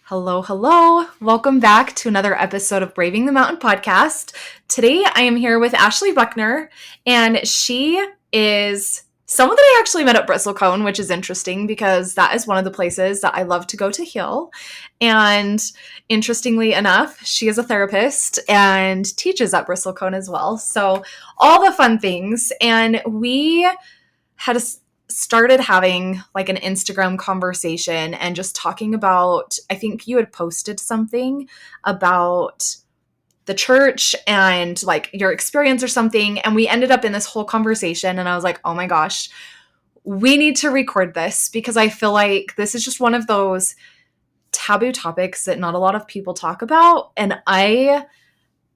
Hello, hello. Welcome back to another episode of Braving the Mountain podcast. Today I am here with Ashley Buckner, and she is someone that I actually met at Bristlecone, which is interesting because that is one of the places that I love to go to heal. And interestingly enough, she is a therapist and teaches at Bristlecone as well. So all the fun things. And we had started having like an Instagram conversation and just talking about, I think you had posted something about the church and like your experience or something. And we ended up in this whole conversation. And I was like, oh my gosh, we need to record this because I feel like this is just one of those taboo topics that not a lot of people talk about. And I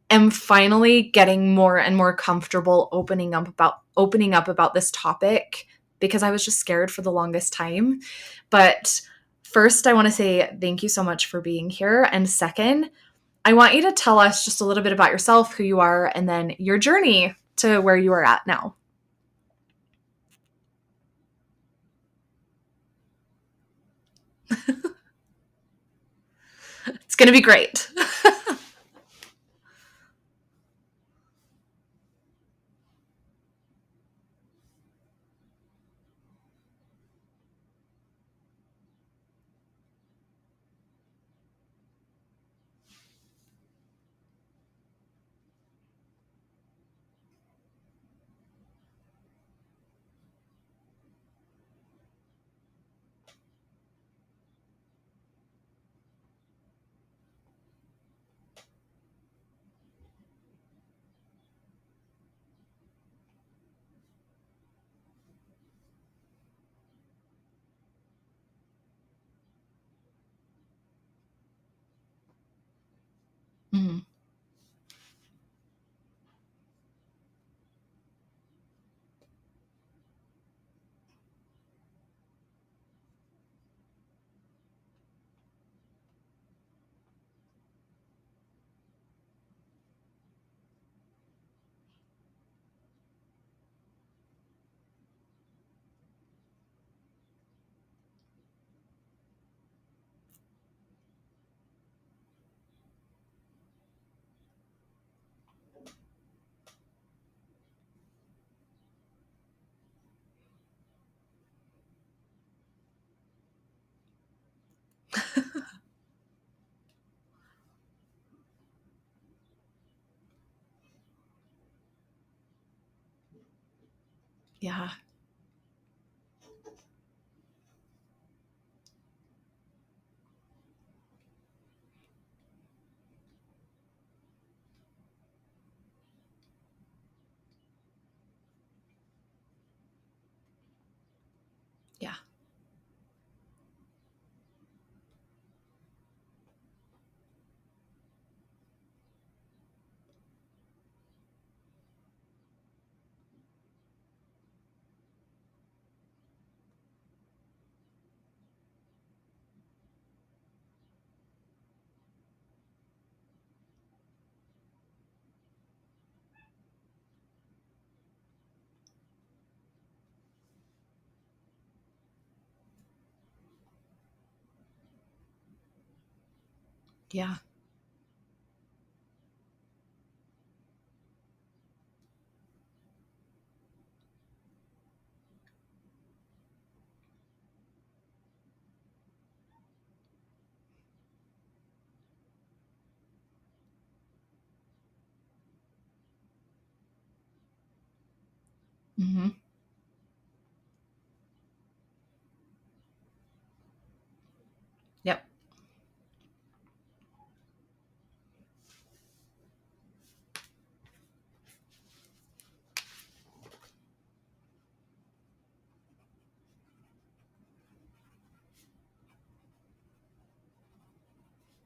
am finally getting more and more comfortable opening up about this topic because I was just scared for the longest time. But first, I want to say thank you so much for being here. And second, I want you to tell us just a little bit about yourself, who you are, and then your journey to where you are at now. It's going to be great. Mhm. Yeah. Yeah. Yeah. Mm-hmm. Yep.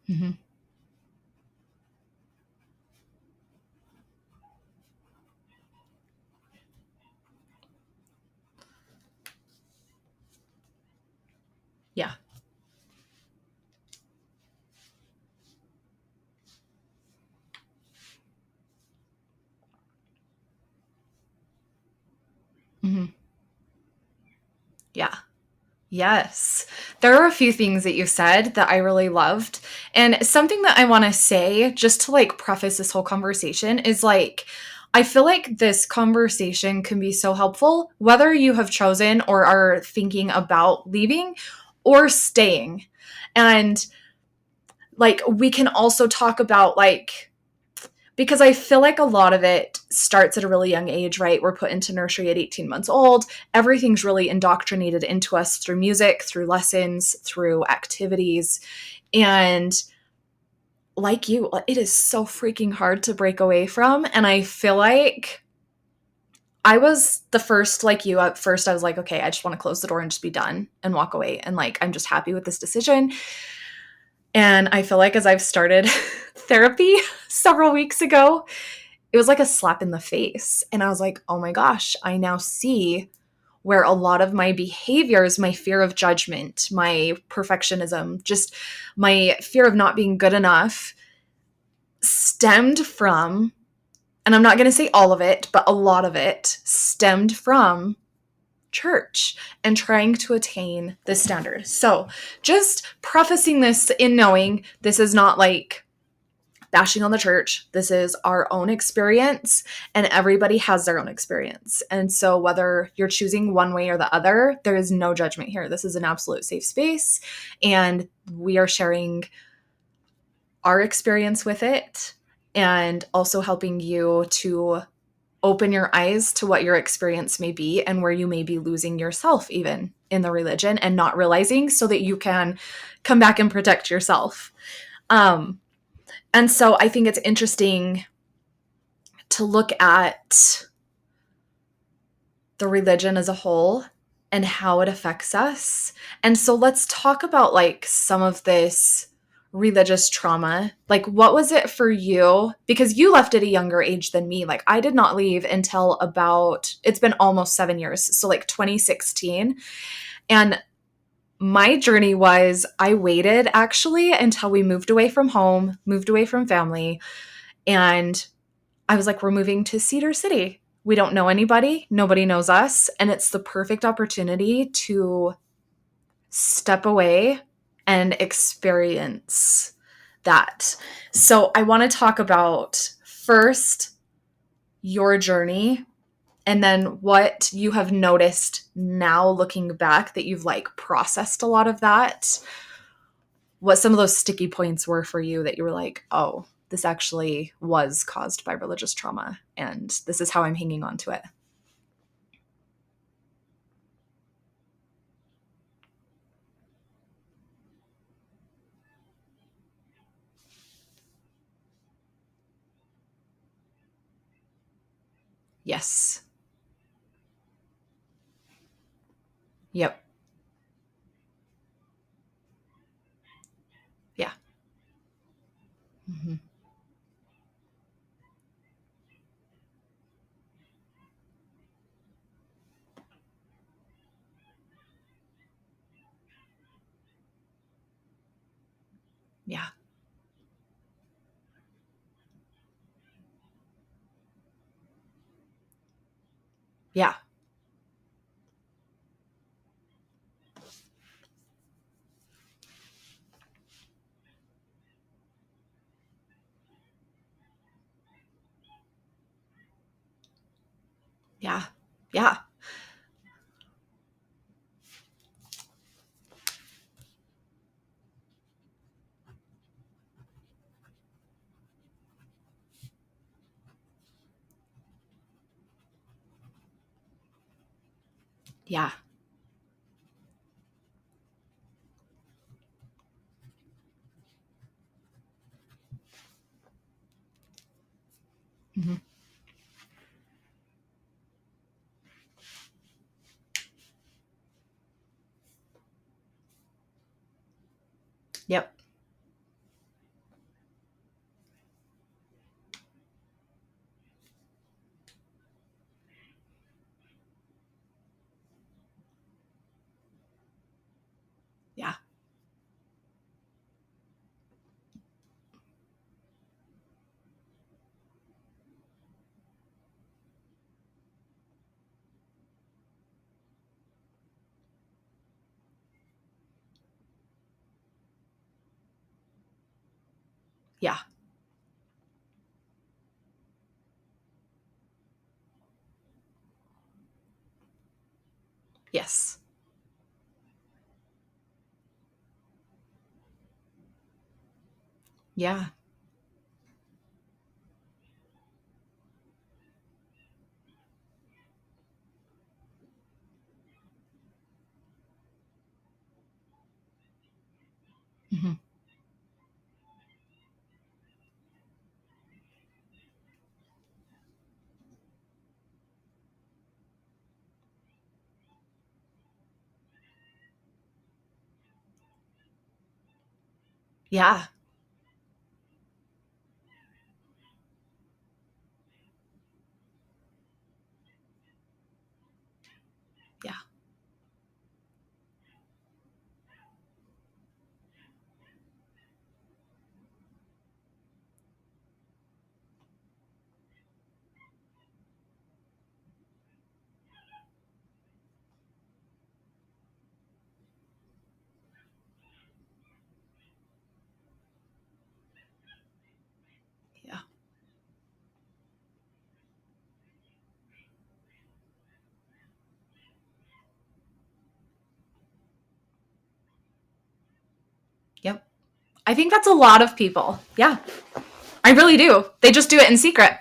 Mm-hmm. Yeah. Mm-hmm. Yeah. Yes. There are a few things that you said that I really loved. And something that I want to say, just to like preface this whole conversation, is like, I feel like this conversation can be so helpful, whether you have chosen or are thinking about leaving or staying. And like, we can also talk about like, because I feel like a lot of it starts at a really young age, right? We're put into nursery at 18 months old. Everything's really indoctrinated into us through music, through lessons, through activities. And like you, it is so freaking hard to break away from. And I feel like I was the first, like you, at first I was like, okay, I just want to close the door and just be done and walk away. And like, I'm just happy with this decision. And I feel like as I've started therapy several weeks ago, it was like a slap in the face. And I was like, oh my gosh, I now see where a lot of my behaviors, my fear of judgment, my perfectionism, just my fear of not being good enough stemmed from, and I'm not going to say all of it, but a lot of it stemmed from church and trying to attain this standard. So just prefacing this in knowing this is not like bashing on the church. This is our own experience, and everybody has their own experience. And so whether you're choosing one way or the other, there is no judgment here. This is an absolute safe space, and we are sharing our experience with it and also helping you to open your eyes to what your experience may be and where you may be losing yourself even in the religion and not realizing, so that you can come back and protect yourself. And so I think it's interesting to look at the religion as a whole and how it affects us. And so let's talk about like some of this religious trauma. Like, what was it for you? Because you left at a younger age than me. Like, I did not leave until about, it's been almost 7 years. So like 2016. And my journey was, I waited actually until we moved away from home, moved away from family. And I was like, we're moving to Cedar City. We don't know anybody. Nobody knows us. And it's the perfect opportunity to step away and experience that. So I want to talk about first your journey, and then what you have noticed now looking back that you've like processed a lot of that. What some of those sticky points were for you that you were like, oh, this actually was caused by religious trauma, and this is how I'm hanging on to it. Yes. Yep. Yeah. Hmm. Yeah. Yeah. Yeah. Yeah. Yeah. Hmm. Yep. Yeah. Yeah. Yes. Yeah. Hmm. Yeah. Yeah. Yeah. Yep. I think that's a lot of people. Yeah. I really do. They just do it in secret.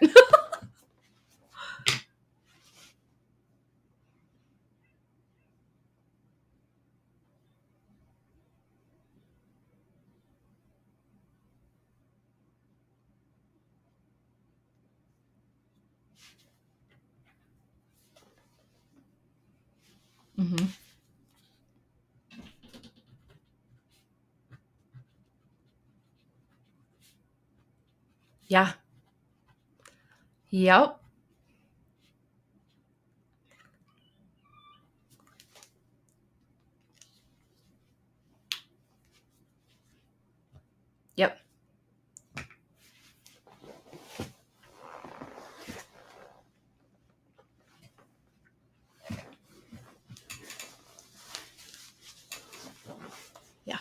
Hmm. Yeah. Yep. Yep. Yeah.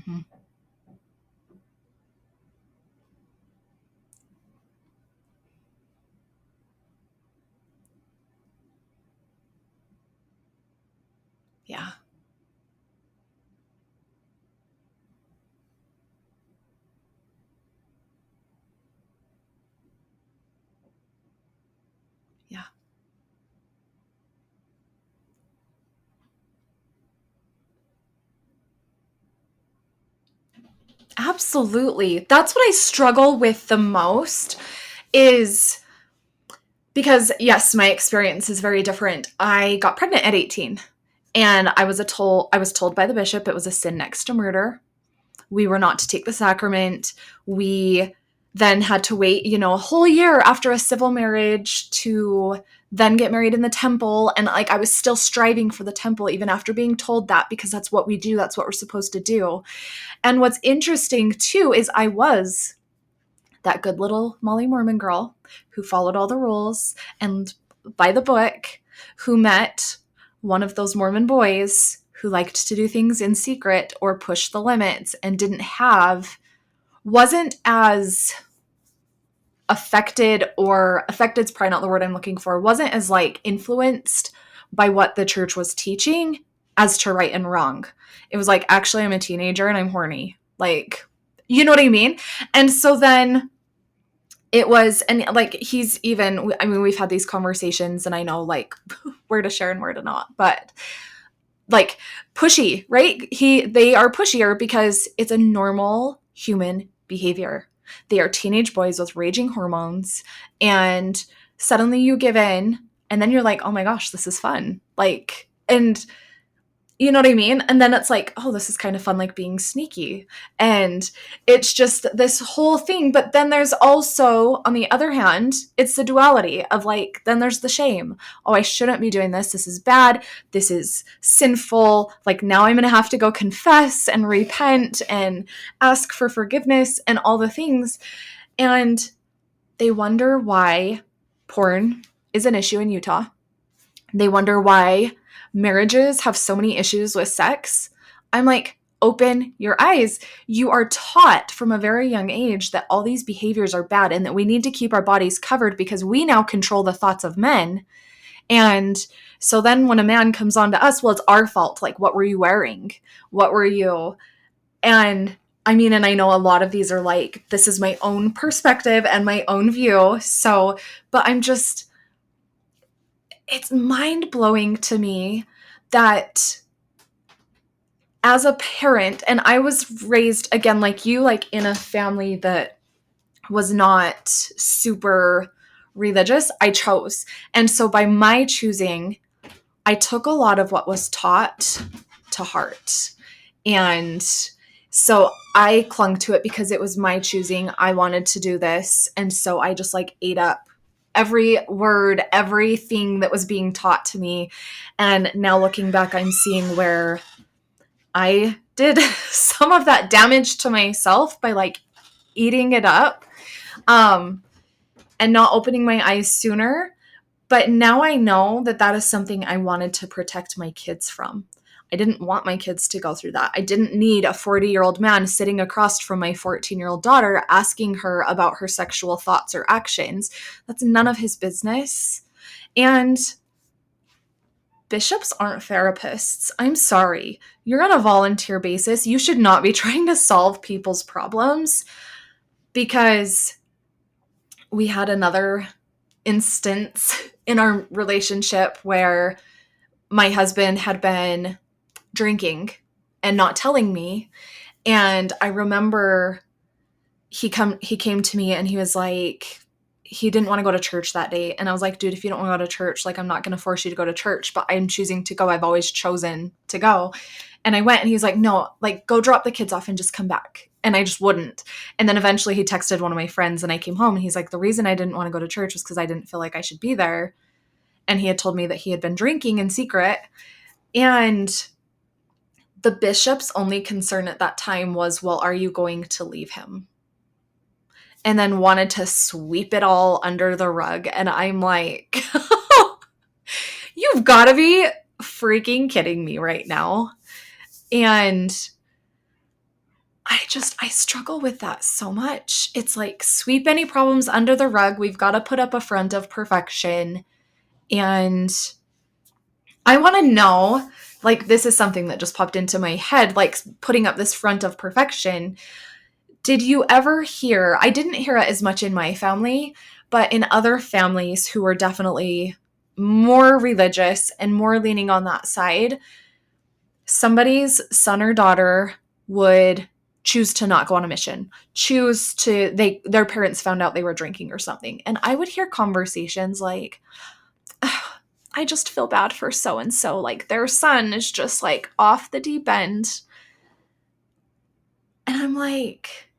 Hmm. Yeah. Yeah. Absolutely. That's what I struggle with the most is because yes, my experience is very different. I got pregnant at 18 and I was told by the bishop it was a sin next to murder. We were not to take the sacrament. We then had to wait, a whole year after a civil marriage to then get married in the temple. And like I was still striving for the temple even after being told that because that's what we do, that's what we're supposed to do. And what's interesting too is I was that good little Molly Mormon girl who followed all the rules and by the book, who met one of those Mormon boys who liked to do things in secret or push the limits and wasn't as affected's probably not the word I'm looking for, wasn't as like influenced by what the church was teaching as to right and wrong. It was like, actually, I'm a teenager and I'm horny. Like, you know what I mean? And so then it was, and like he's even, I mean, we've had these conversations and I know like where to share and where to not, but like pushy, right? They are pushier because it's a normal human behavior. They are teenage boys with raging hormones and suddenly you give in and then you're like, "Oh my gosh, this is fun." Like, and You know what I mean? And then it's like, oh, this is kind of fun, like being sneaky. And it's just this whole thing. But then there's also, on the other hand, it's the duality of like, then there's the shame. Oh, I shouldn't be doing this. This is bad. This is sinful. Like now I'm going to have to go confess and repent and ask for forgiveness and all the things. And they wonder why porn is an issue in Utah. They wonder why marriages have so many issues with sex. I'm like, open your eyes. You are taught from a very young age that all these behaviors are bad and that we need to keep our bodies covered because we now control the thoughts of men. And so then when a man comes on to us, well, it's our fault. Like, what were you wearing? What were you? And I mean, and I know a lot of these are like, this is my own perspective and my own view. So, but I'm just, it's mind-blowing to me that as a parent, and I was raised again like you, like in a family that was not super religious. I chose. And so by my choosing, I took a lot of what was taught to heart. And so I clung to it because it was my choosing. I wanted to do this. And so I just like ate up every word, everything that was being taught to me. And now looking back, I'm seeing where I did some of that damage to myself by like eating it up, and not opening my eyes sooner. But now I know that that is something I wanted to protect my kids from. I didn't want my kids to go through that. I didn't need a 40-year-old man sitting across from my 14-year-old daughter asking her about her sexual thoughts or actions. That's none of his business. And bishops aren't therapists. I'm sorry. You're on a volunteer basis. You should not be trying to solve people's problems, because we had another instance in our relationship where my husband had been drinking and not telling me. And I remember he came to me and he was like, he didn't want to go to church that day. And I was like, dude, if you don't want to go to church, like, I'm not going to force you to go to church, but I'm choosing to go. I've always chosen to go. And I went and he was like, no, like, go drop the kids off and just come back. And I just wouldn't. And then eventually he texted one of my friends and I came home and he's like, the reason I didn't want to go to church was because I didn't feel like I should be there. And he had told me that he had been drinking in secret. And the bishop's only concern at that time was, well, are you going to leave him? And then wanted to sweep it all under the rug. And I'm like, you've got to be freaking kidding me right now. And I struggle with that so much. It's like, sweep any problems under the rug. We've got to put up a front of perfection. And I want to know, like, this is something that just popped into my head, like putting up this front of perfection. Did you ever hear, I didn't hear it as much in my family, but in other families who were definitely more religious and more leaning on that side, somebody's son or daughter would choose to not go on a mission, their parents found out they were drinking or something. And I would hear conversations like, I just feel bad for so-and-so. Like, their son is just like off the deep end. And I'm like,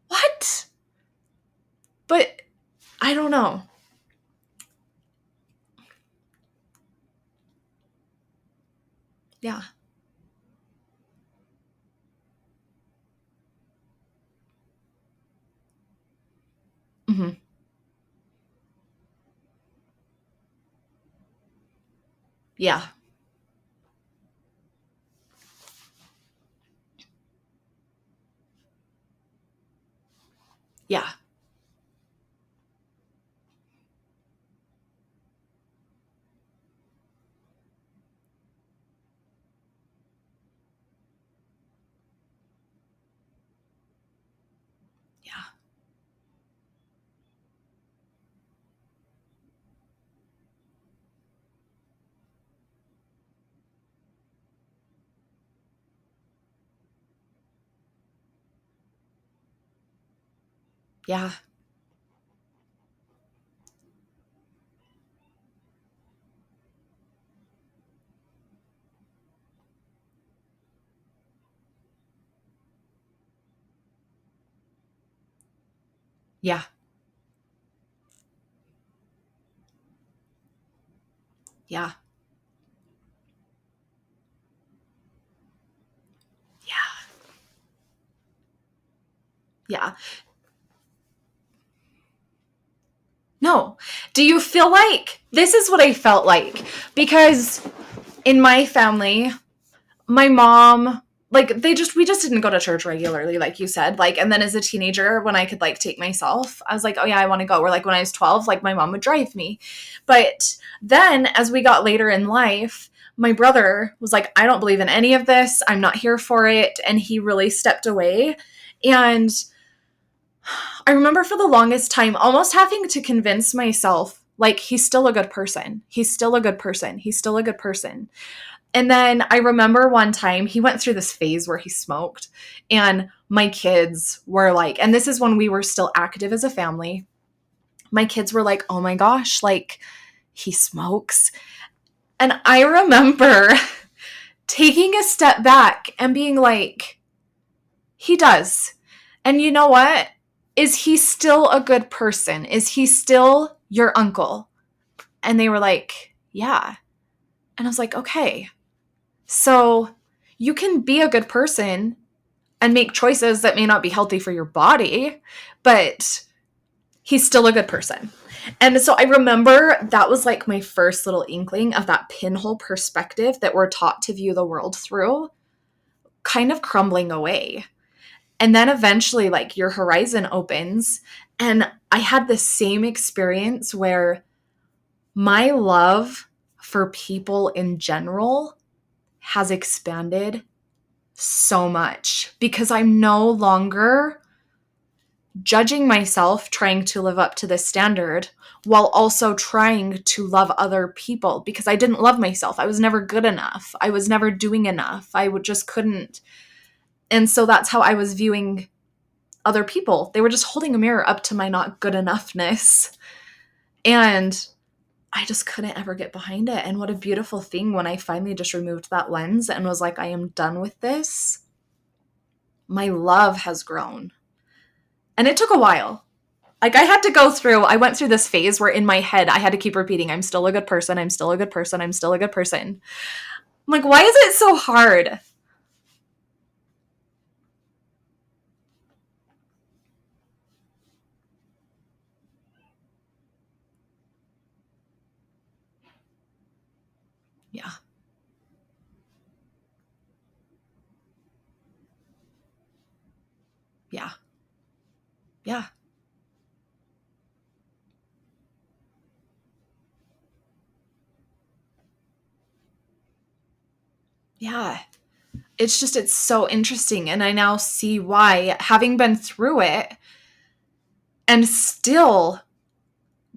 what? But I don't know. Yeah. Mm-hmm. Yeah. Yeah. Yeah. Yeah. Yeah. Yeah. Yeah. Yeah. No. Do you feel like this is what I felt like? Because in my family, my mom, like we just didn't go to church regularly, like you said. Like, and then as a teenager, when I could like take myself, I was like, oh yeah, I want to go. Or like when I was 12, like my mom would drive me. But then as we got later in life, my brother was like, I don't believe in any of this. I'm not here for it. And he really stepped away. And I remember for the longest time almost having to convince myself, like, he's still a good person. He's still a good person. He's still a good person. And then I remember one time he went through this phase where he smoked, and my kids were like, and this is when we were still active as a family. My kids were like, oh my gosh, like, he smokes. And I remember taking a step back and being like, he does. And you know what? Is he still a good person? Is he still your uncle? And they were like, yeah. And I was like, okay. So you can be a good person and make choices that may not be healthy for your body, but he's still a good person. And so I remember that was like my first little inkling of that pinhole perspective that we're taught to view the world through, kind of crumbling away. And then eventually, like, your horizon opens. And I had the same experience where my love for people in general has expanded so much because I'm no longer judging myself trying to live up to this standard while also trying to love other people because I didn't love myself. I was never good enough. I was never doing enough. Just couldn't. And so that's how I was viewing other people. They were just holding a mirror up to my not good enoughness. And I just couldn't ever get behind it. And what a beautiful thing when I finally just removed that lens and was like, I am done with this. My love has grown. And it took a while. Like I went through this phase where in my head, I had to keep repeating, I'm still a good person. I'm still a good person. I'm still a good person. I'm like, why is it so hard? Yeah. Yeah. Yeah. Yeah. It's so interesting. And I now see why, having been through it and still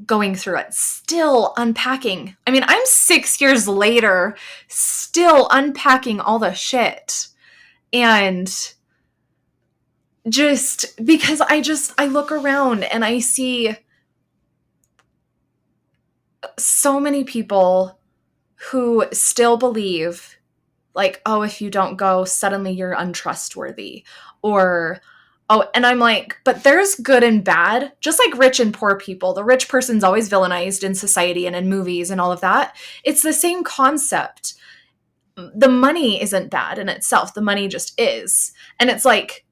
going through it, still unpacking. I mean, I'm 6 years later, still unpacking all the shit. And just because I look around and I see so many people who still believe, like, oh, if you don't go, suddenly you're untrustworthy. Or, oh, and I'm like, but there's good and bad, just like rich and poor people. The rich person's always villainized in society and in movies and all of that. It's the same concept. The money isn't bad in itself. The money just is. And it's like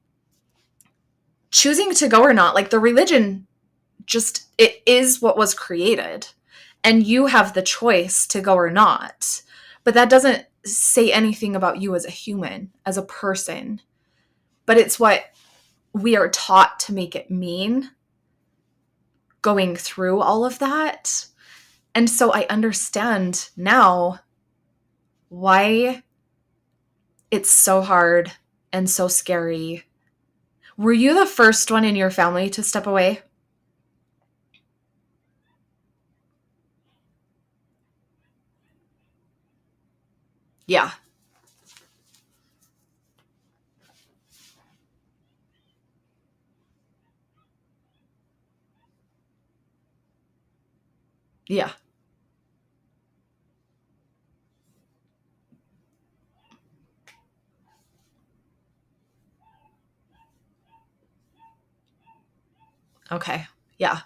choosing to go or not, like the religion just, it is what was created. And you have the choice to go or not. But that doesn't say anything about you as a human, as a person. But it's what we are taught to make it mean going through all of that. And so I understand now why it's so hard and so scary. Were you the first one in your family to step away? Yeah. Yeah. Okay. Yeah.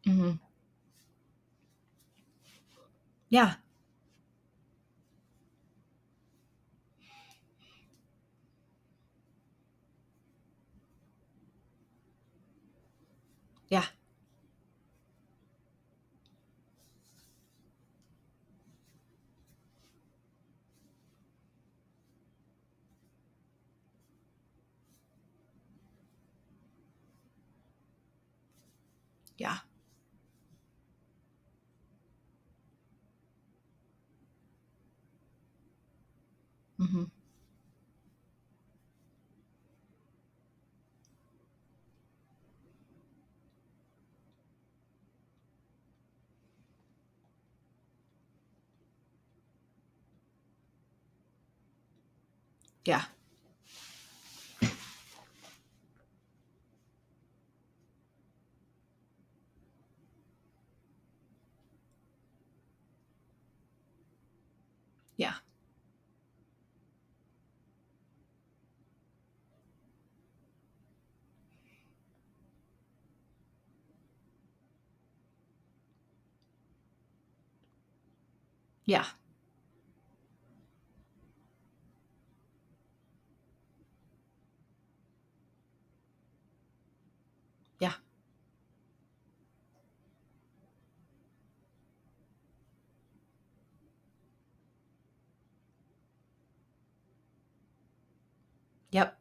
Hmm. Yeah. Yeah. Yeah. Hmm. Yeah. Yeah. Yeah. Yeah. Yep.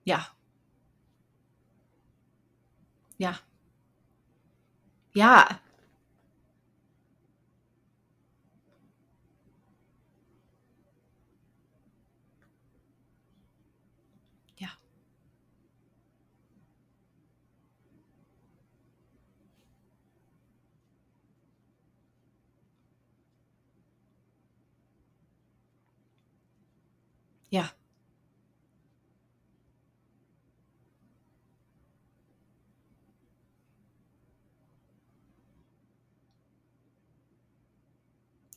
Yeah. Yeah. Yeah. Yeah. Yeah.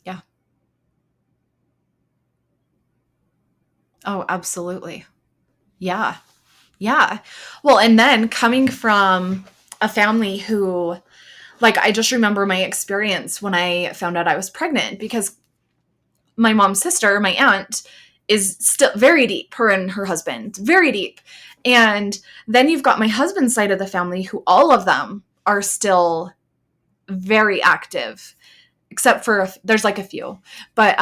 Yeah. Oh, absolutely. Yeah. Yeah. Well, and then coming from a family who, like, I just remember my experience when I found out I was pregnant because my mom's sister, my aunt, is still very deep, her and her husband, very deep. And then you've got my husband's side of the family who all of them are still very active, except for there's like a few. But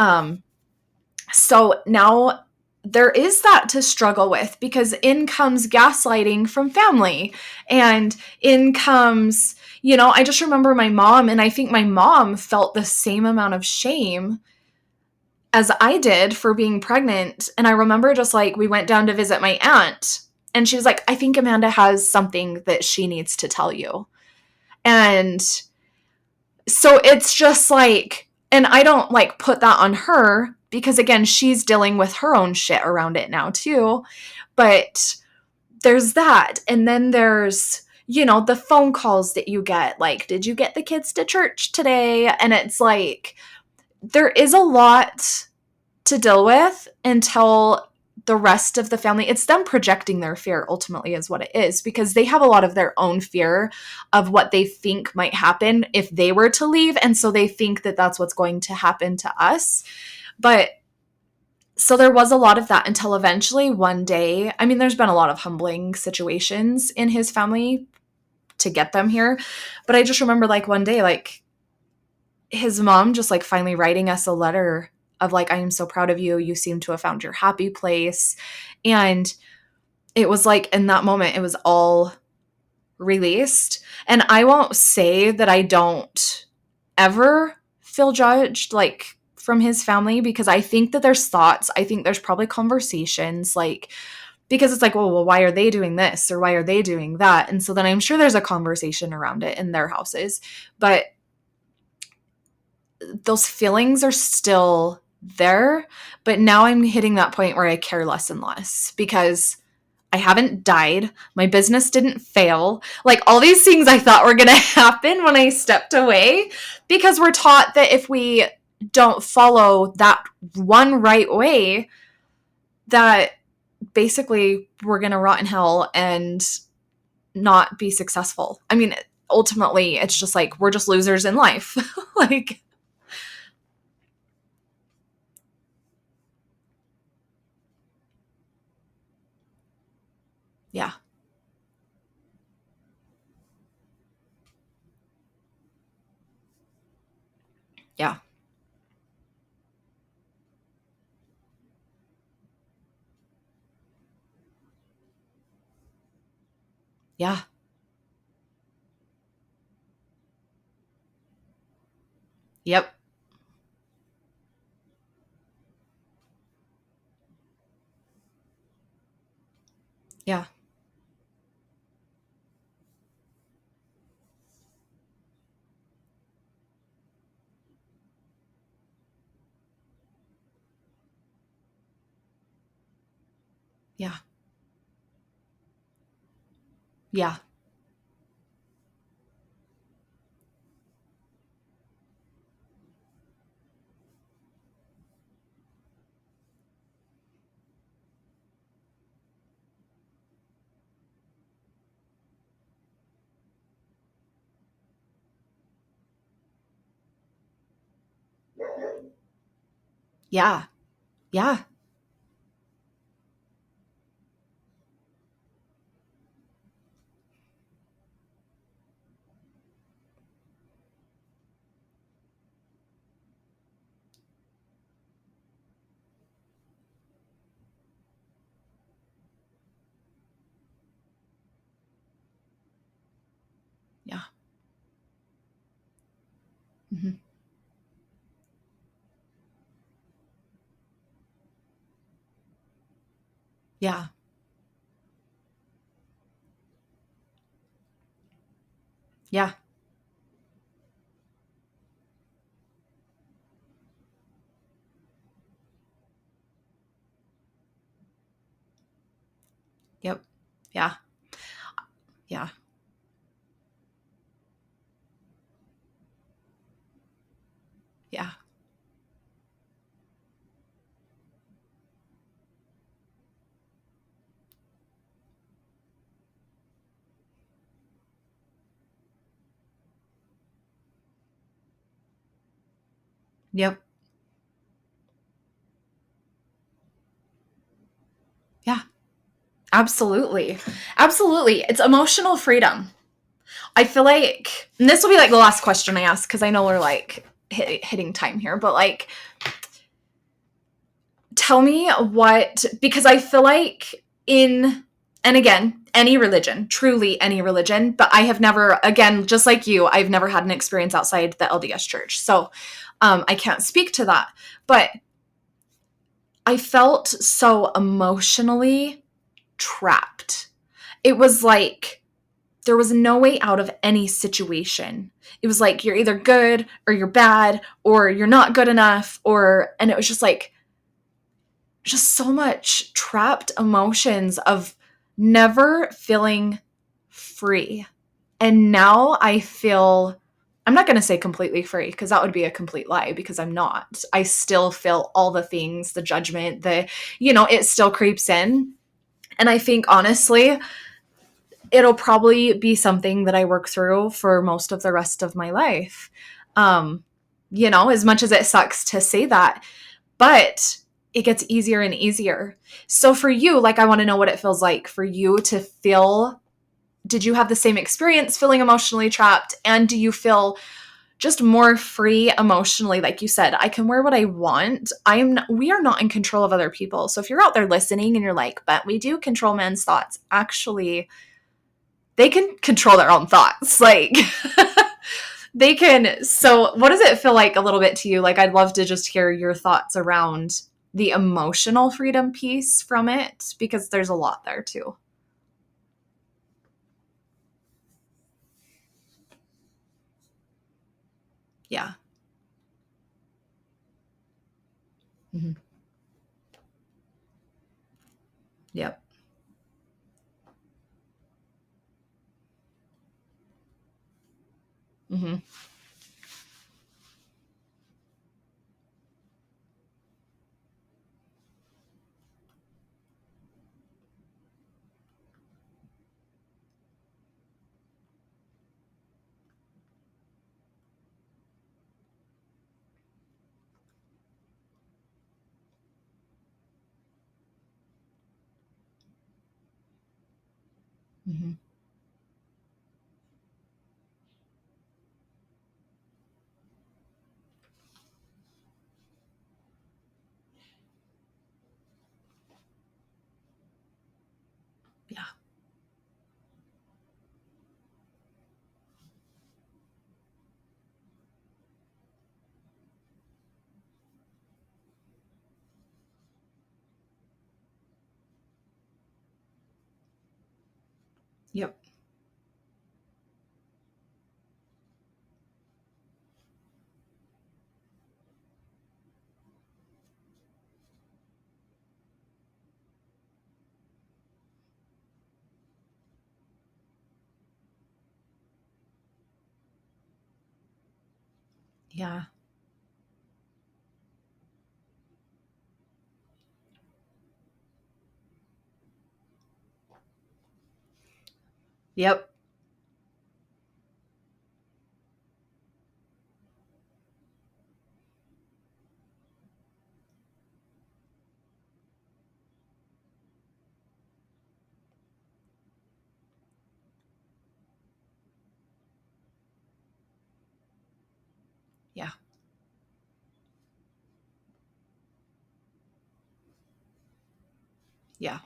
so now there is that to struggle with because in comes gaslighting from family and in comes, I just remember my mom, and I think my mom felt the same amount of shame as I did for being pregnant. And I remember just like we went down to visit my aunt and she was like, I think Amanda has something that she needs to tell you. And so it's just like, and I don't like put that on her because again, she's dealing with her own shit around it now too. But there's that. And then there's, the phone calls that you get, like, did you get the kids to church today? And it's like, there is a lot to deal with until the rest of the family, it's them projecting their fear ultimately is what it is, because they have a lot of their own fear of what they think might happen if they were to leave, and so they think that that's what's going to happen to us. But so there was a lot of that until eventually one day, I mean, there's been a lot of humbling situations in his family to get them here. But I just remember like one day, like his mom just like finally writing us a letter of like, I am so proud of you. You seem to have found your happy place. And it was like in that moment, it was all released. And I won't say that I don't ever feel judged like from his family, because I think that there's thoughts. I think there's probably conversations like, because it's like, well, why are they doing this or why are they doing that? And so then I'm sure there's a conversation around it in their houses. But those feelings are still there. But now I'm hitting that point where I care less and less because I haven't died. My business didn't fail. Like all these things I thought were going to happen when I stepped away, because we're taught that if we don't follow that one right way, that basically we're going to rot in hell and not be successful. I mean, ultimately, it's just like we're just losers in life. Like, yeah, yeah, yeah, yep, yeah, yeah, yeah, yeah, yeah, yeah, mhm, yeah, yeah, yep, yeah, yeah, yeah, yep, yeah, absolutely. Absolutely. It's emotional freedom. I feel like, and this will be like the last question I ask because I know we're like hitting time here, but like, tell me what, because I feel like in, and again, any religion, truly any religion, but I have never, again, just like you, I've never had an experience outside the LDS Church. So I can't speak to that. But I felt so emotionally trapped. It was like, there was no way out of any situation. It was like you're either good or you're bad or you're not good enough, or, and it was just like just so much trapped emotions of never feeling free. And now I feel, I'm not going to say completely free because that would be a complete lie, because I'm not. I still feel all the things, the judgment, it still creeps in. And I think honestly, it'll probably be something that I work through for most of the rest of my life. Um, as much as it sucks to say that, but it gets easier and easier. So for you, like, I want to know what it feels like for you to feel did you have the same experience feeling emotionally trapped? And do you feel just more free emotionally? Like you said, I can wear what I want. We are not in control of other people. So if you're out there listening and you're like, but we do control men's thoughts, actually, they can control their own thoughts. Like they can. So what does it feel like a little bit to you? Like, I'd love to just hear your thoughts around the emotional freedom piece from it, because there's a lot there too. Yeah. Mm-hmm. Yep. Mm-hmm. Mm-hmm. Yeah. Yep. Yeah. Yep. Yeah. Yeah.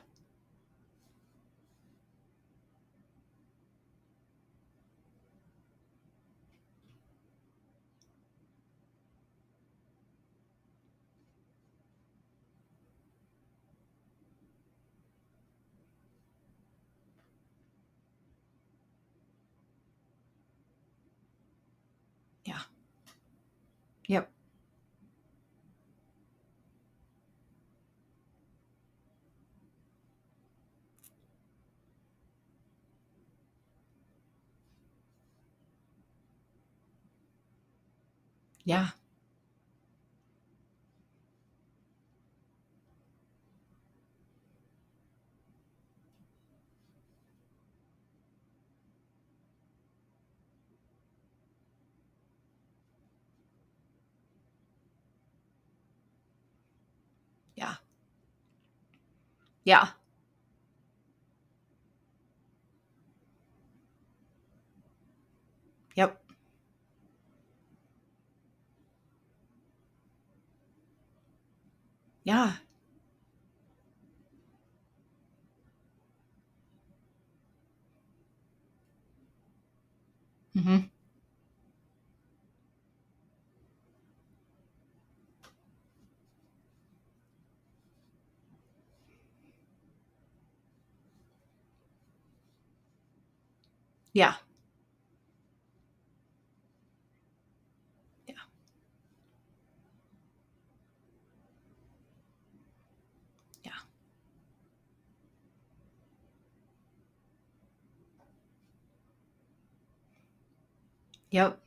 Yeah. Yep. Yeah. Yeah. Yeah. Yep. Yeah. Mm-hmm. Yeah. Yeah. Yeah. Yep.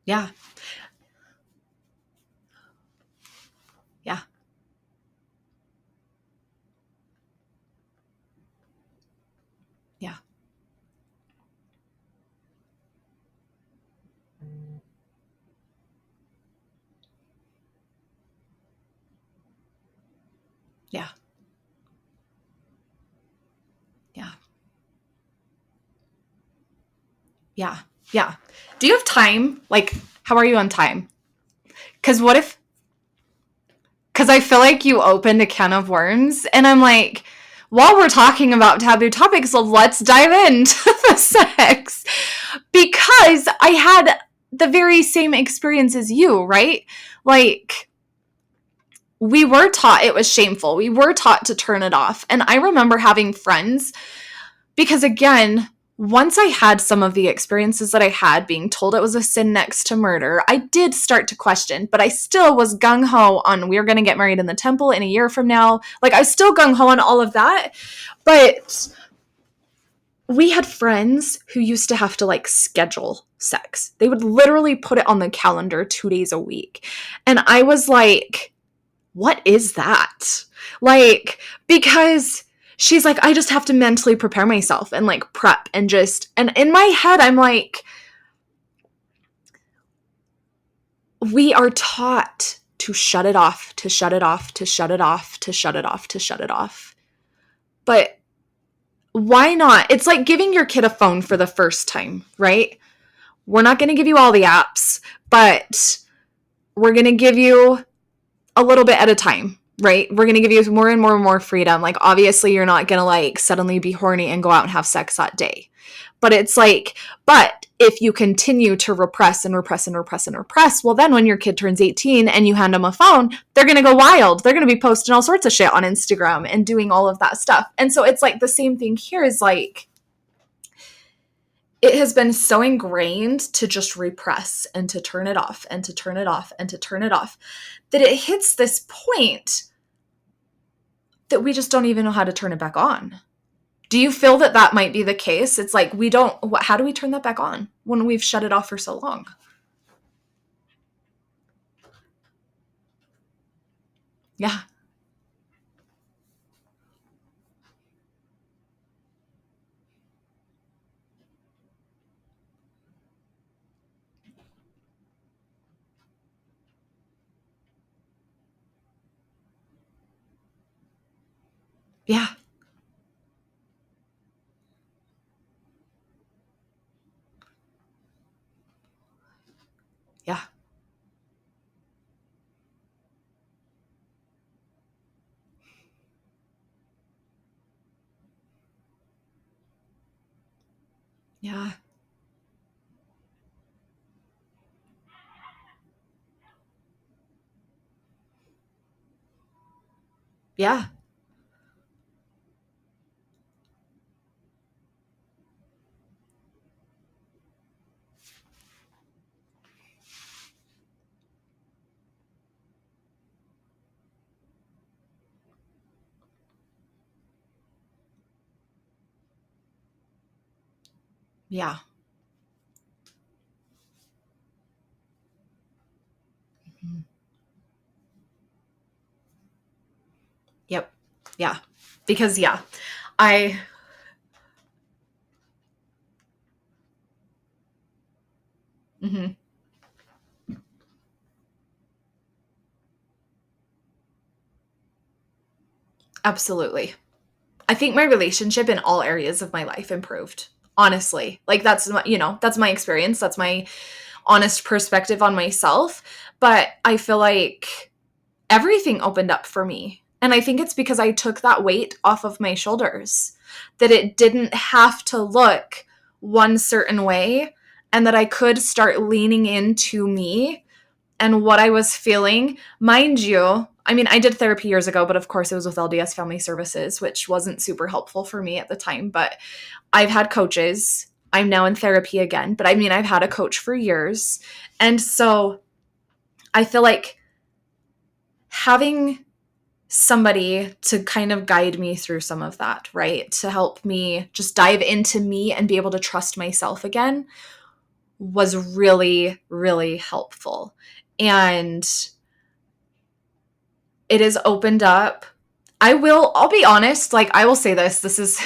Yeah. Yeah. Yeah. Yeah. Yeah. Yeah. Yeah. Do you have time? Like, how are you on time? Because what if, because I feel like you opened a can of worms, and I'm like, while we're talking about taboo topics, let's dive into the sex. Because I had the very same experience as you, right? Like, we were taught it was shameful. We were taught to turn it off. And I remember having friends because, again, once I had some of the experiences that I had being told it was a sin next to murder, I did start to question, but I still was gung-ho on we're going to get married in the temple in a year from now. Like, I was still gung-ho on all of that. But we had friends who used to have to like schedule sex. They would literally put it on the calendar 2 days a week. And I was like, what is that? Like, because she's like, I just have to mentally prepare myself and like prep and just, and in my head, I'm like, we are taught to shut it off, to shut it off, to shut it off, to shut it off, to shut it off. But why not? It's like giving your kid a phone for the first time, right? We're not going to give you all the apps, but we're going to give you a little bit at a time, right? We're going to give you more and more and more freedom. Like, obviously, you're not going to like suddenly be horny and go out and have sex that day. But it's like, but if you continue to repress and repress and repress and repress, well, then when your kid turns 18 and you hand them a phone, they're going to go wild. They're going to be posting all sorts of shit on Instagram and doing all of that stuff. And so it's like the same thing here is like, it has been so ingrained to just repress and to turn it off and to turn it off and to turn it off that it hits this point that we just don't even know how to turn it back on. Do you feel that that might be the case? It's like we don't, how do we turn that back on when we've shut it off for so long? Yeah. Yeah. Yeah. Yeah. Yeah. Yeah. Mhm. Yep. Yeah. Because, yeah, I, mhm, absolutely. I think my relationship in all areas of my life improved. Honestly, like that's my, that's my experience. That's my honest perspective on myself. But I feel like everything opened up for me. And I think it's because I took that weight off of my shoulders, that it didn't have to look one certain way, and that I could start leaning into me and what I was feeling. Mind you, I mean, I did therapy years ago, but of course it was with LDS Family Services, which wasn't super helpful for me at the time. But I've had coaches. I'm now in therapy again, but I mean, I've had a coach for years. And so I feel like having somebody to kind of guide me through some of that, right? To help me just dive into me and be able to trust myself again was really, really helpful. And it has opened up. I'll be honest, like I will say this is,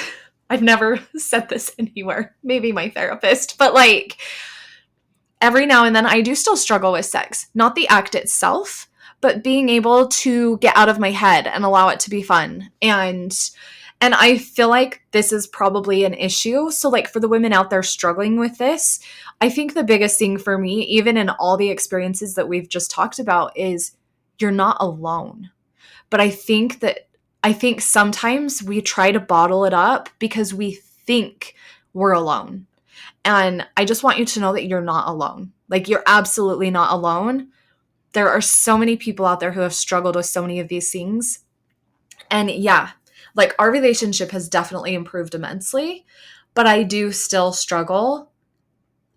I've never said this anywhere, maybe my therapist, but like every now and then I do still struggle with sex, not the act itself, but being able to get out of my head and allow it to be fun. And I feel like this is probably an issue. So like for the women out there struggling with this, I think the biggest thing for me, even in all the experiences that we've just talked about, is you're not alone. But I think sometimes we try to bottle it up because we think we're alone. And I just want you to know that you're not alone. Like, you're absolutely not alone. There are so many people out there who have struggled with so many of these things. And yeah, like, our relationship has definitely improved immensely, but I do still struggle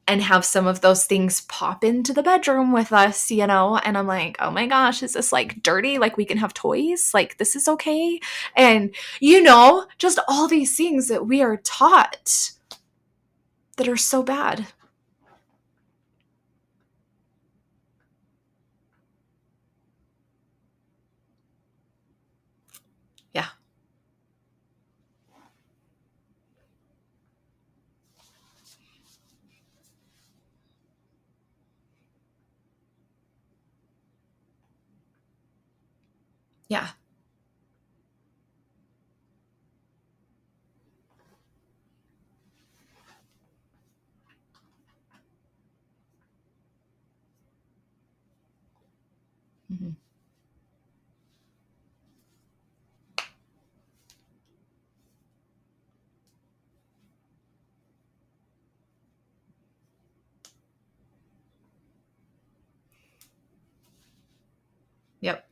and have some of those things pop into the bedroom with us, you know? And I'm like, oh my gosh, is this like dirty? Like, we can have toys? Like, this is okay? And, you know, just all these things that we are taught that are so bad. Yeah. Yeah. Mm-hmm. Yep.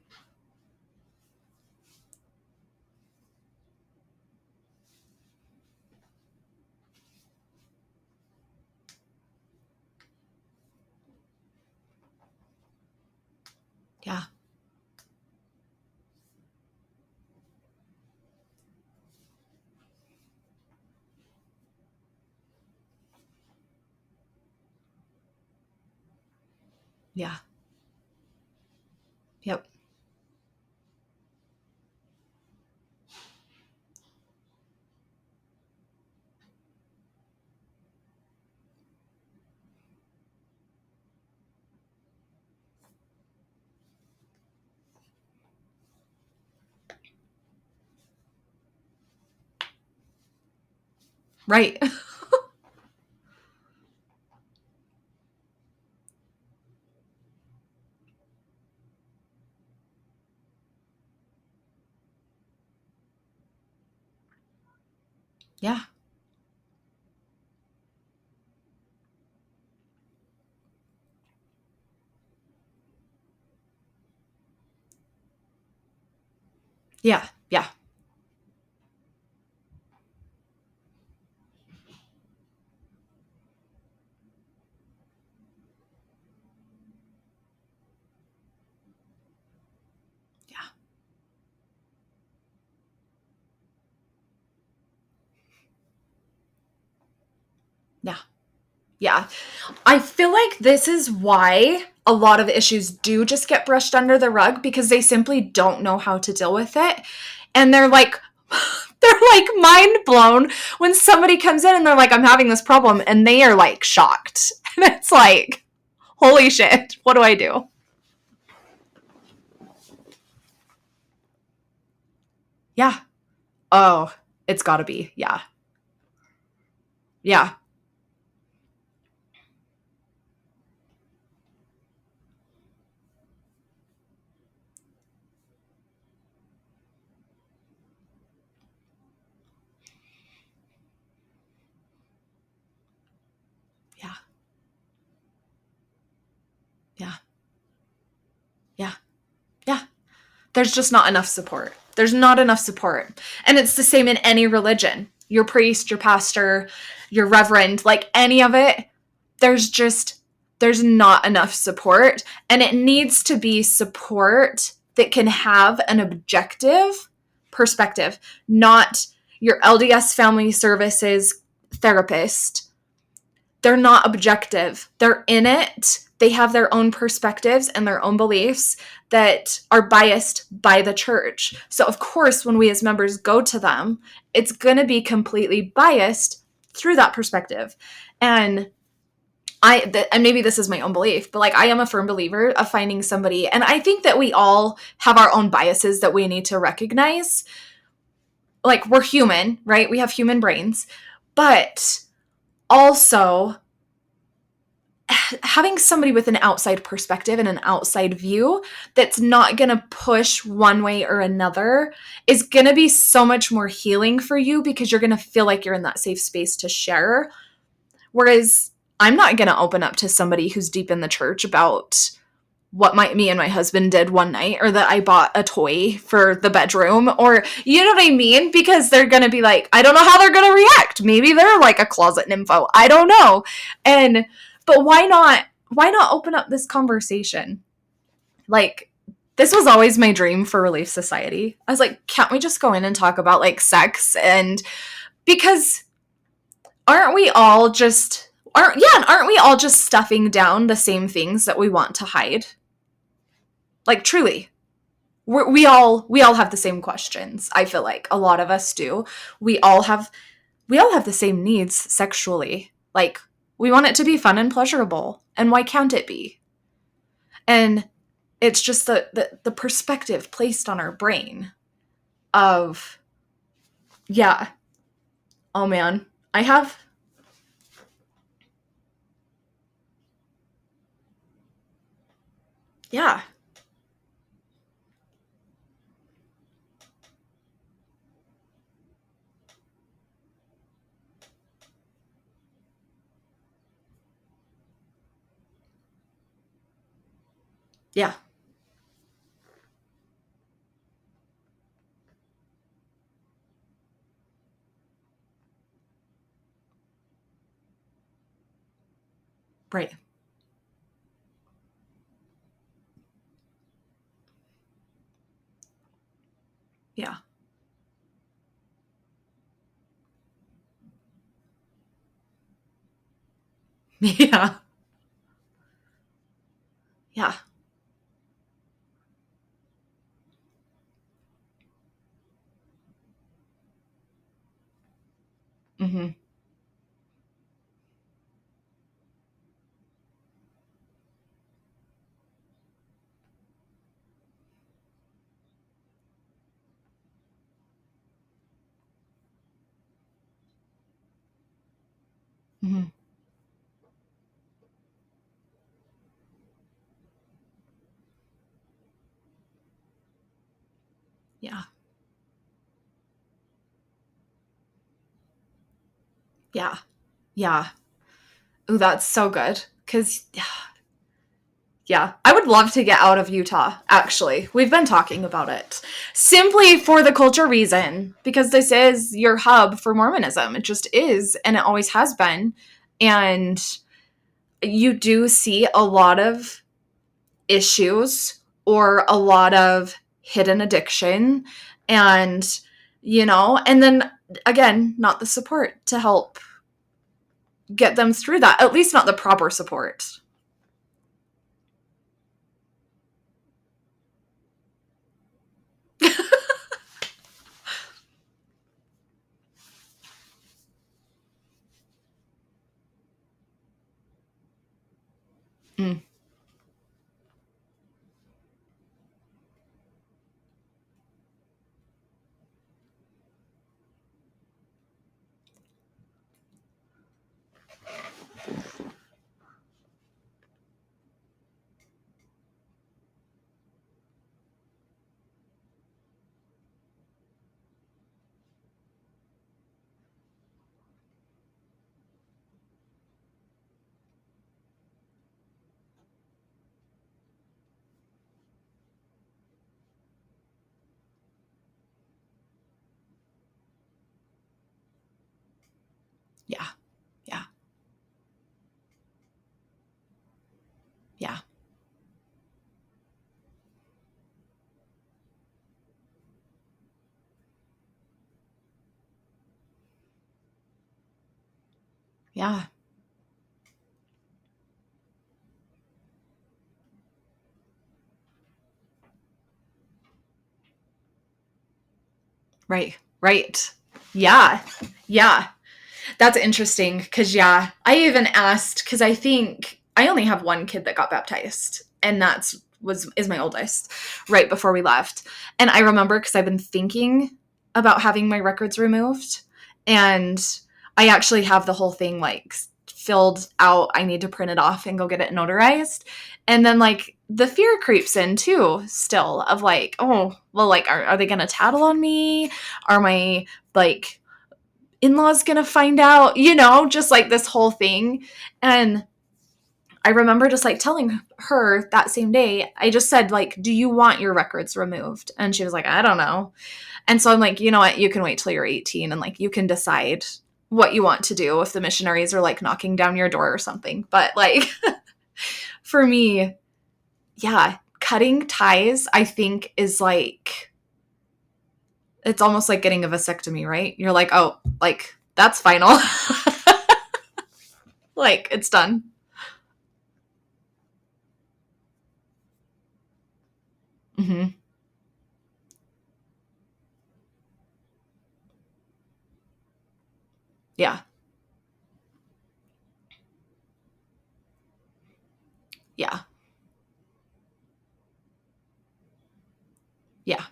Yeah. Yeah. Yep. Right. Yeah. Yeah. Yeah. Yeah. Yeah. Yeah. I feel like this is why a lot of issues do just get brushed under the rug, because they simply don't know how to deal with it. And they're like, they're like mind blown when somebody comes in and they're like, I'm having this problem. And they are like shocked. And it's like, holy shit, what do I do? Yeah. Oh, it's gotta be. Yeah. Yeah. Yeah. Yeah. Yeah. Yeah. There's just not enough support. There's not enough support. And it's the same in any religion. Your priest, your pastor, your reverend, like any of it, there's just, there's not enough support. And it needs to be support that can have an objective perspective, not your LDS Family Services therapist. They're not objective. They're in it. They have their own perspectives and their own beliefs that are biased by the church. So, of course, when we as members go to them, it's going to be completely biased through that perspective. And and maybe this is my own belief, but like I am a firm believer of finding somebody, and I think that we all have our own biases that we need to recognize. Like, we're human, right? We have human brains, but also having somebody with an outside perspective and an outside view that's not going to push one way or another is going to be so much more healing for you, because you're going to feel like you're in that safe space to share. Whereas I'm not going to open up to somebody who's deep in the church about what me and my husband did one night, or that I bought a toy for the bedroom, or you know what I mean? Because they're going to be like, I don't know how they're going to react. Maybe they're like a closet nympho. I don't know. But why not open up this conversation? Like, this was always my dream for Relief Society. I was like, can't we just go in and talk about like sex? And because aren't we all just stuffing down the same things that we want to hide? Like, truly. We all have the same questions. I feel like a lot of us do. We all have the same needs sexually. Like, we want it to be fun and pleasurable. And why can't it be? And it's just the perspective placed on our brain of, yeah, oh man, yeah, yeah, right, yeah, yeah, yeah, mm-hmm, mm-hmm, yeah, yeah, yeah. Ooh, that's so good. Because, yeah, I would love to get out of Utah, actually. We've been talking about it. Simply for the culture reason, because this is your hub for Mormonism. It just is, and it always has been. And you do see a lot of issues or a lot of hidden addiction, and, and then again, not the support to help get them through that, at least not the proper support. Mm, yeah, yeah, yeah, yeah, right, right. Yeah, yeah. That's interesting because, yeah, I even asked because I think I only have one kid that got baptized, and is my oldest right before we left. And I remember because I've been thinking about having my records removed, and I actually have the whole thing like filled out. I need to print it off and go get it notarized. And then like the fear creeps in too, still of like, oh, well, like, are they going to tattle on me? Are my like in-laws gonna find out, just like this whole thing. And I remember just like telling her that same day, I just said like, do you want your records removed? And she was like, I don't know. And so I'm like, you know what, you can wait till you're 18 and like you can decide what you want to do if the missionaries are like knocking down your door or something. But like for me, yeah, cutting ties I think is like, it's almost like getting a vasectomy, right? You're like, oh, like that's final. Like it's done. Mm-hmm. Yeah. Yeah. Yeah.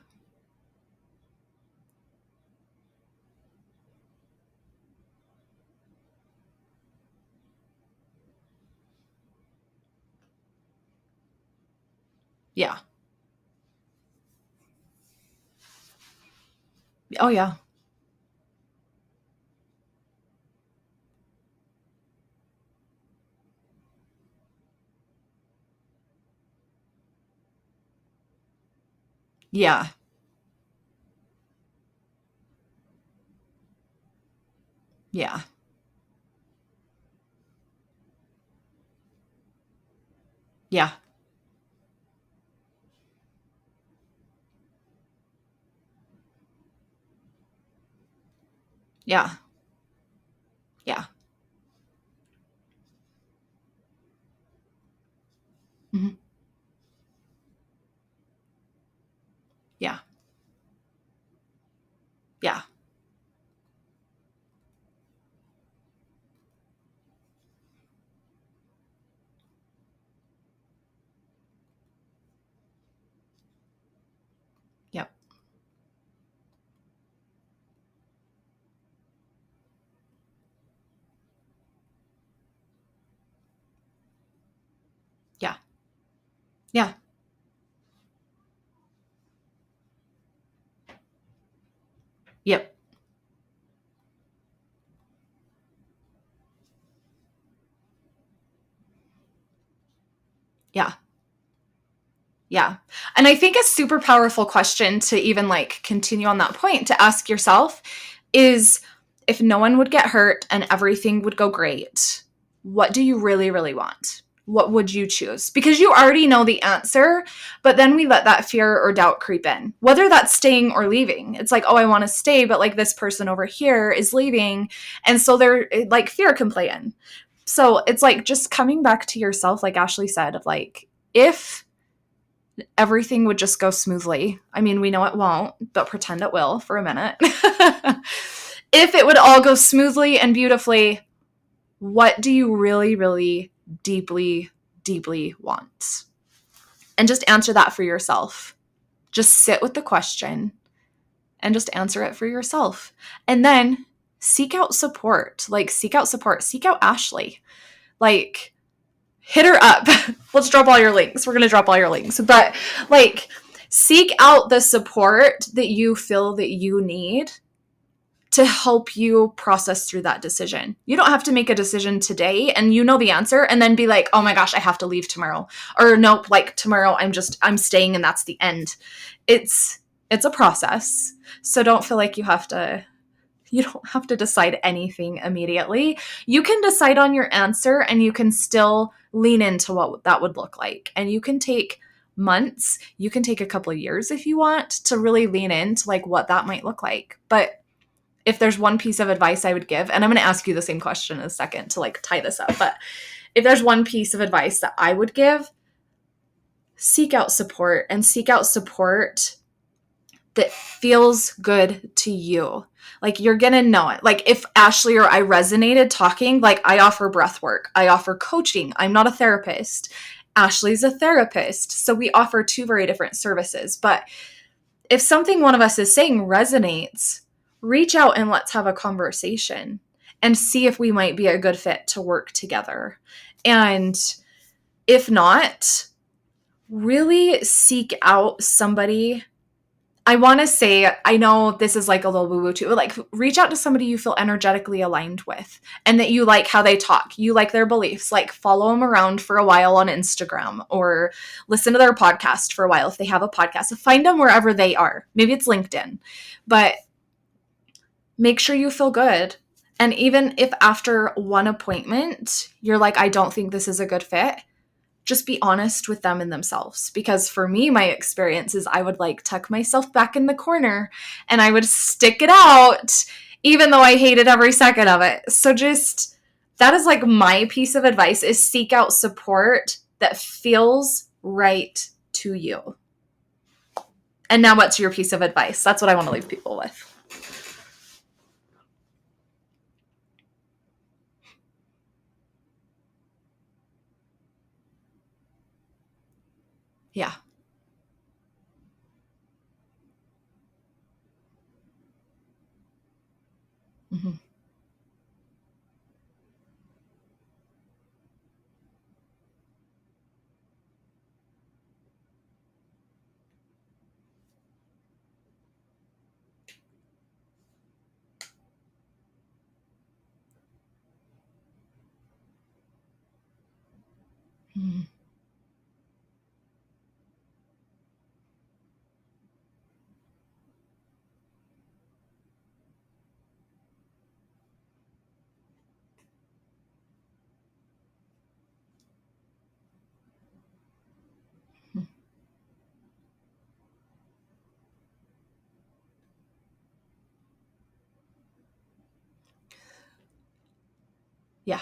Yeah. Oh, yeah. Yeah. Yeah. Yeah. Yeah. Yeah. Mhm. Yeah. Yeah. Yep. Yeah. Yeah. Yep. Yeah. Yeah. And I think a super powerful question to even like continue on that point to ask yourself is, if no one would get hurt and everything would go great, what do you really, really want? What would you choose? Because you already know the answer, but then we let that fear or doubt creep in, whether that's staying or leaving. It's like, oh, I want to stay, but like this person over here is leaving. And so they're like, fear can play in. So it's like just coming back to yourself, like Ashley said, of like, if everything would just go smoothly. I mean, we know it won't, but pretend it will for a minute. If it would all go smoothly and beautifully, what do you really, really deeply, deeply want? And just answer that for yourself. Just sit with the question and just answer it for yourself. And then seek out support. Like, seek out support. Seek out Ashley. Like, hit her up. Let's drop all your links. We're going to drop all your links. But, like, seek out the support that you feel that you need to help you process through that decision. You don't have to make a decision today and you know the answer and then be like, oh my gosh, I have to leave tomorrow. Or nope, like tomorrow I'm staying and that's the end. It's a process. So don't feel like you don't have to decide anything immediately. You can decide on your answer and you can still lean into what that would look like. And you can take months, you can take a couple of years if you want to really lean into like what that might look like. But if there's one piece of advice I would give, and I'm going to ask you the same question in a second to like tie this up, but if there's one piece of advice that I would give, seek out support that feels good to you. Like, you're going to know it. Like, if Ashley or I resonated talking, like, I offer breath work, I offer coaching. I'm not a therapist. Ashley's a therapist. So we offer two very different services. But if something one of us is saying resonates, reach out and let's have a conversation and see if we might be a good fit to work together. And if not, really seek out somebody. I want to say, I know this is like a little woo-woo too, but like, reach out to somebody you feel energetically aligned with and that you like how they talk, you like their beliefs, like follow them around for a while on Instagram or listen to their podcast for a while if they have a podcast. Find them wherever they are. Maybe it's LinkedIn, but make sure you feel good. And even if after one appointment, you're like, I don't think this is a good fit, just be honest with them and themselves. Because for me, my experience is I would like tuck myself back in the corner and I would stick it out, even though I hated every second of it. So just, that is like my piece of advice, is seek out support that feels right to you. And now what's your piece of advice? That's what I want to leave people with. Yeah. Mm-hmm. Mm-hmm. Yeah.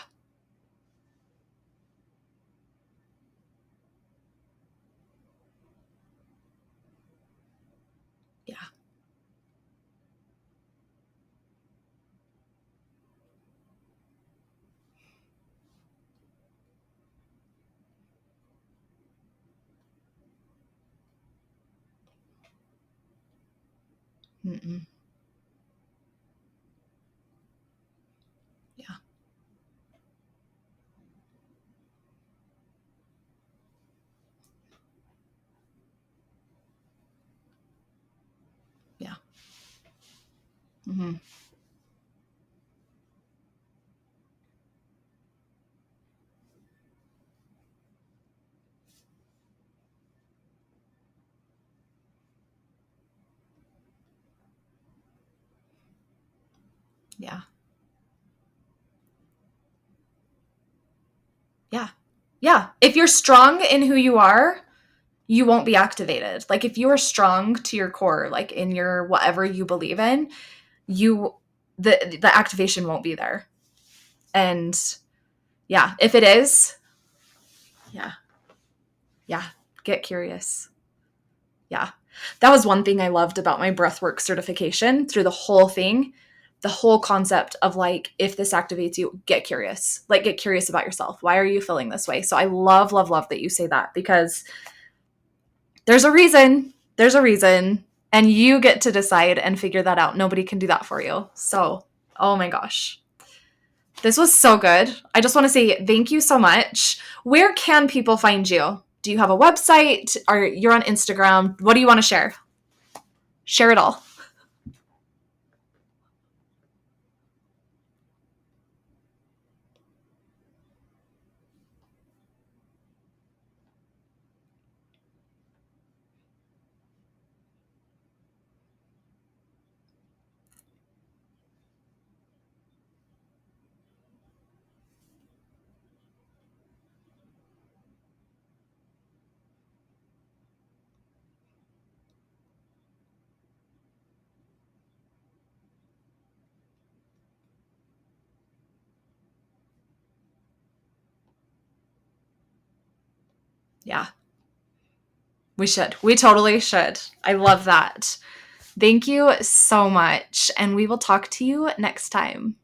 Yeah. Mm-mm. Yeah. Yeah. Mm-hmm. Yeah. Yeah. Yeah. If you're strong in who you are, you won't be activated. Like, if you are strong to your core, like in your whatever you believe in, you the activation won't be there. And yeah, if it is, yeah. Yeah, get curious. Yeah. That was one thing I loved about my breathwork certification through the whole thing. The whole concept of like, if this activates you, get curious. Like, get curious about yourself. Why are you feeling this way? So I love, love, love that you say that, because there's a reason. There's a reason. And you get to decide and figure that out. Nobody can do that for you. So, oh my gosh. This was so good. I just want to say thank you so much. Where can people find you? Do you have a website? Or you're on Instagram? What do you want to share? Share it all. Yeah, we should. We totally should. I love that. Thank you so much, and we will talk to you next time.